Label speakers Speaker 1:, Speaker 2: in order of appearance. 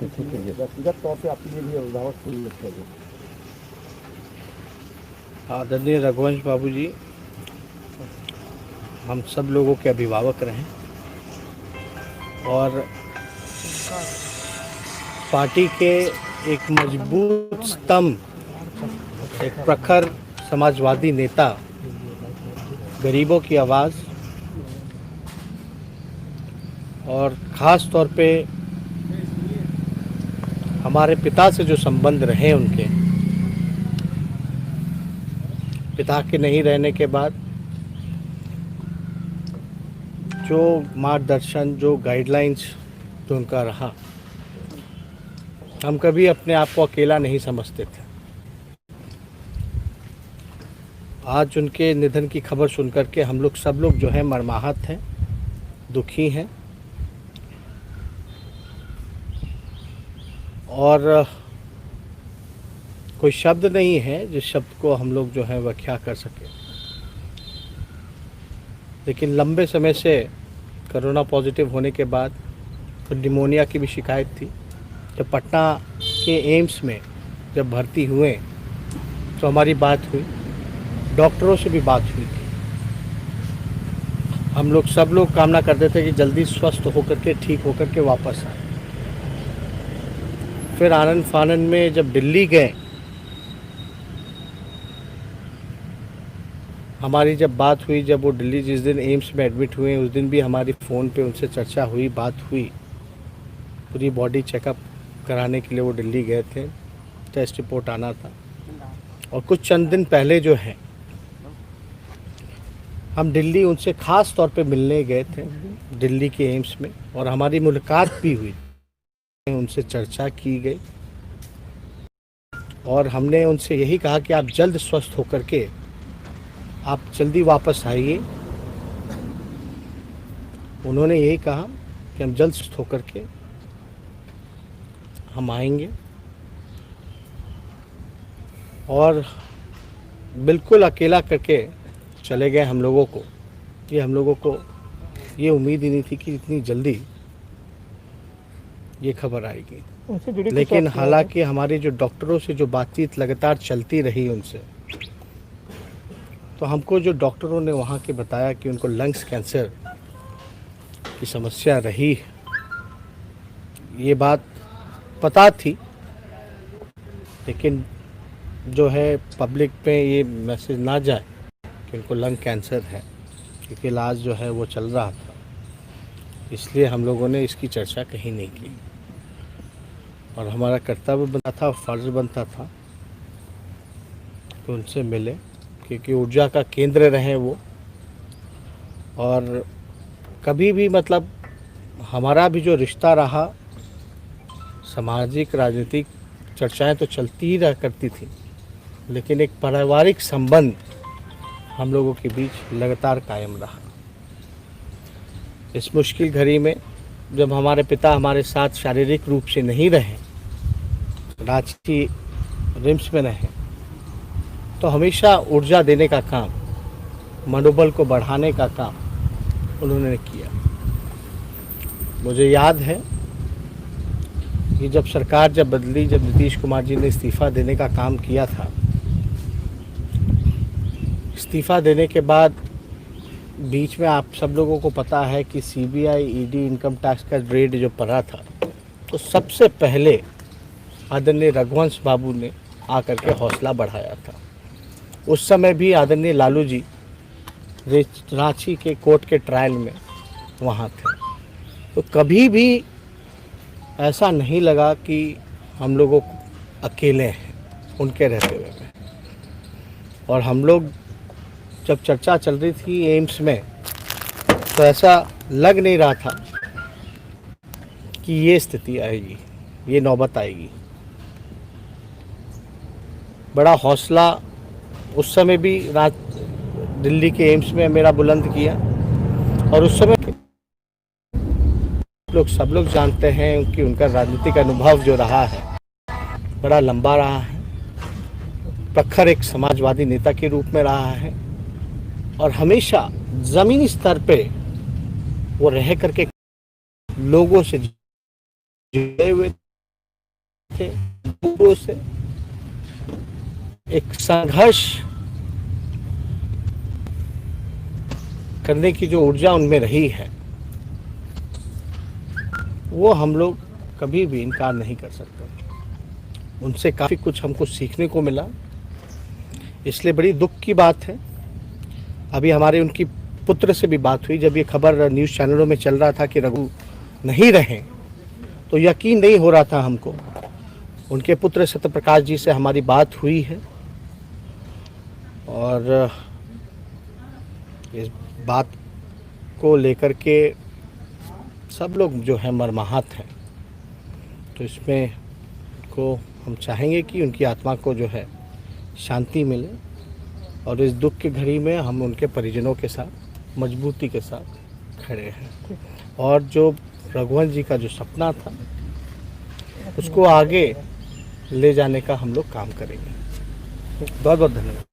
Speaker 1: व्यक्तिगत तौर पे आपके लिए भी अभिभावक कोई लगता है?
Speaker 2: आदरणीय रघुवंश बाबू जी, हम सब लोगों के अभिभावक रहे और पार्टी के एक मजबूत स्तंभ, एक प्रखर समाजवादी नेता, गरीबों की आवाज़ और ख़ास तौर पे हमारे पिता से जो संबंध रहे, उनके पिता के नहीं रहने के बाद जो मार्गदर्शन, जो गाइडलाइंस जो उनका रहा, हम कभी अपने आप को अकेला नहीं समझते थे। आज उनके निधन की खबर सुनकर के हम लोग सब लोग जो है मर्माहत हैं, दुखी हैं और कोई शब्द नहीं है जिस शब्द को हम लोग जो है व्याख्या कर सके। लेकिन लंबे समय से कोरोना पॉजिटिव होने के बाद तो निमोनिया की भी शिकायत थी। जब पटना के एम्स में जब भर्ती हुए तो हमारी बात हुई, डॉक्टरों से भी बात हुई थी। हम लोग सब लोग कामना करते थे कि जल्दी स्वस्थ होकर के, ठीक होकर के वापस आए। फिर आनंद फानन में जब दिल्ली गए, हमारी जब बात हुई, जब वो दिल्ली जिस दिन एम्स में एडमिट हुए उस दिन भी हमारी फ़ोन पे उनसे चर्चा हुई, बात हुई। पूरी बॉडी चेकअप कराने के लिए वो दिल्ली गए थे, टेस्ट रिपोर्ट आना था। और कुछ चंद दिन पहले जो है हम दिल्ली उनसे ख़ास तौर पे मिलने गए थे, दिल्ली के एम्स में, और हमारी मुलाकात भी हुई, उनसे चर्चा की गई और हमने उनसे यही कहा कि आप जल्द स्वस्थ होकर के आप जल्दी वापस आइए। उन्होंने यही कहा कि हम जल्द स्वस्थ होकर के हम आएंगे और बिल्कुल अकेला करके चले गए हम लोगों को। ये हम लोगों को ये उम्मीद ही नहीं थी कि इतनी जल्दी ये खबर आएगी। लेकिन हालांकि हमारे जो डॉक्टरों से जो बातचीत लगातार चलती रही उनसे, तो हमको जो डॉक्टरों ने वहाँ के बताया कि उनको लंग्स कैंसर की समस्या रही, ये बात पता थी, लेकिन जो है पब्लिक पे ये मैसेज ना जाए कि उनको लंग कैंसर है, क्योंकि इलाज जो है वो चल रहा था, इसलिए हम लोगों ने इसकी चर्चा कहीं नहीं की। और हमारा कर्तव्य बनता था, फर्ज बनता था कि उनसे मिले, क्योंकि ऊर्जा का केंद्र रहे वो। और कभी भी मतलब हमारा भी जो रिश्ता रहा, सामाजिक राजनीतिक चर्चाएं तो चलती ही रह करती थी, लेकिन एक पारिवारिक संबंध हम लोगों के बीच लगातार कायम रहा। इस मुश्किल घड़ी में जब हमारे पिता हमारे साथ शारीरिक रूप से नहीं रहे, रांची रिम्स में रहे, तो हमेशा ऊर्जा देने का काम, मनोबल को बढ़ाने का काम उन्होंने किया। मुझे याद है कि जब सरकार जब बदली, जब नीतीश कुमार जी ने इस्तीफ़ा देने का काम किया था, इस्तीफ़ा देने के बाद बीच में आप सब लोगों को पता है कि सीबीआई, ईडी, इनकम टैक्स का रेड जो पड़ा था, तो सबसे पहले आदरणीय रघुवंश बाबू ने आकर के हौसला बढ़ाया था। उस समय भी आदरणीय लालू जी रांची के कोर्ट के ट्रायल में वहाँ थे, तो कभी भी ऐसा नहीं लगा कि हम लोगों अकेले हैं उनके रहते हुए में। और हम लोग जब चर्चा चल रही थी एम्स में, तो ऐसा लग नहीं रहा था कि ये स्थिति आएगी, ये नौबत आएगी। बड़ा हौसला उस समय भी दिल्ली के एम्स में मेरा बुलंद किया। और उस समय सब लोग जानते हैं कि उनका राजनीतिक अनुभव जो रहा है बड़ा लंबा रहा है, प्रखर एक समाजवादी नेता के रूप में रहा है, और हमेशा ज़मीनी स्तर पे वो रह करके लोगों से जुड़े हुए थे दूरों से, एक संघर्ष करने की जो ऊर्जा उनमें रही है वो हम लोग कभी भी इनकार नहीं कर सकते। उनसे काफ़ी कुछ हमको सीखने को मिला, इसलिए बड़ी दुख की बात है। अभी हमारे उनकी पुत्र से भी बात हुई, जब ये खबर न्यूज़ चैनलों में चल रहा था कि रघु नहीं रहे तो यकीन नहीं हो रहा था हमको। उनके पुत्र सत्यप्रकाश जी से हमारी बात हुई है और इस बात को लेकर के सब लोग जो है मर्माहत हैं। तो इसमें को हम चाहेंगे कि उनकी आत्मा को जो है शांति मिले और इस दुख की घड़ी में हम उनके परिजनों के साथ मजबूती के साथ खड़े हैं और जो रघुवंश जी का जो सपना था उसको आगे ले जाने का हम लोग काम करेंगे। बहुत बहुत धन्यवाद।